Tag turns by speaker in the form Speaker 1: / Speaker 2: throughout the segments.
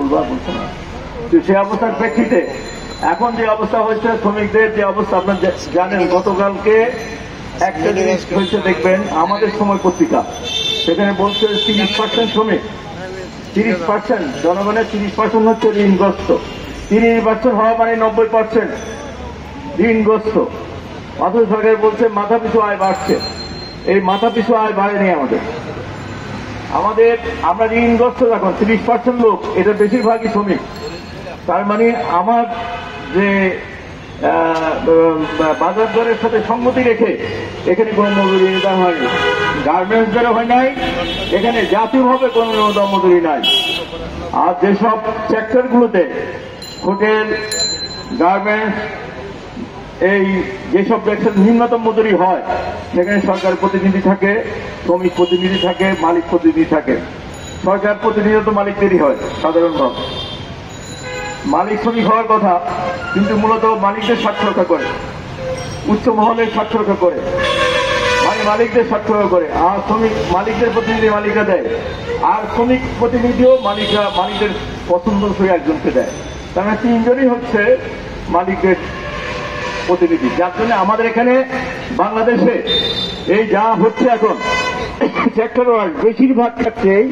Speaker 1: বলবা বলছো না। তো সেই অবস্থার প্রেক্ষিতে এখন যে অবস্থা হয়েছে শ্রমিকদের যে অবস্থা আপনারা জানেন, গতকালকে একটা জিনিস হয়েছে দেখবেন আমাদের সময় পত্রিকা, সেখানে বলছে 30% শ্রমিক, 30% জনগণের 30% হচ্ছে ঋণগ্রস্ত। 30% হওয়া মানে 90% ঋণগ্রস্ত। অথচ সরকার বলছে মাথা পিছু আয় বাড়ছে। এই মাথা পিছু আয় বাড়েনি আমাদের আমরা ঋণগ্রস্ত এখন 30% লোক, এটা বেশিরভাগই শ্রমিক। তার মানে আমার যে বাজার দরের সাথে সঙ্গতি রেখে এখানে কোনো মজুরি নির্ধারণ হয়নি, গার্মেন্টস দরে হয় নাই, এখানে জাতীয়ভাবে কোনো ন্যূনতম মজুরি নাই। আর যেসব সেক্টরগুলোতে হোটেল, গার্মেন্টস, এই যেসব ব্যবসার নিম্নতম মজুরি হয় সেখানে সরকার প্রতিনিধি থাকে, শ্রমিক প্রতিনিধি থাকে, মালিক প্রতিনিধি থাকে। সরকার প্রতিনিধি তো মালিকদেরই হয় সাধারণভাবে, মালিক শ্রমিক হওয়ার কথা, কিন্তু মূলত মালিকদের স্বার্থ রক্ষা করে, উচ্চ মহলের স্বার্থ রক্ষা করে, মানে মালিকদের স্বার্থ রক্ষা করে। আর শ্রমিক মালিকদের প্রতিনিধি মালিকরা দেয়, আর শ্রমিক প্রতিনিধিও মালিকদের পছন্দ হয়ে একজনকে দেয়। তার মানে তিনজনই হচ্ছে মালিকদের প্রতিনিধি। যার জন্য আমাদের এখানে বাংলাদেশে এই যা হচ্ছে এখন সেক্টর ওয়াইজ বেশিরভাগ ক্ষেত্রেই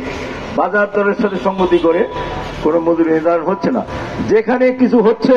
Speaker 1: বাজার দরের সাথে সঙ্গতি করে কোনো মজুরি নির্ধারণ হচ্ছে না। যেখানে কিছু হচ্ছে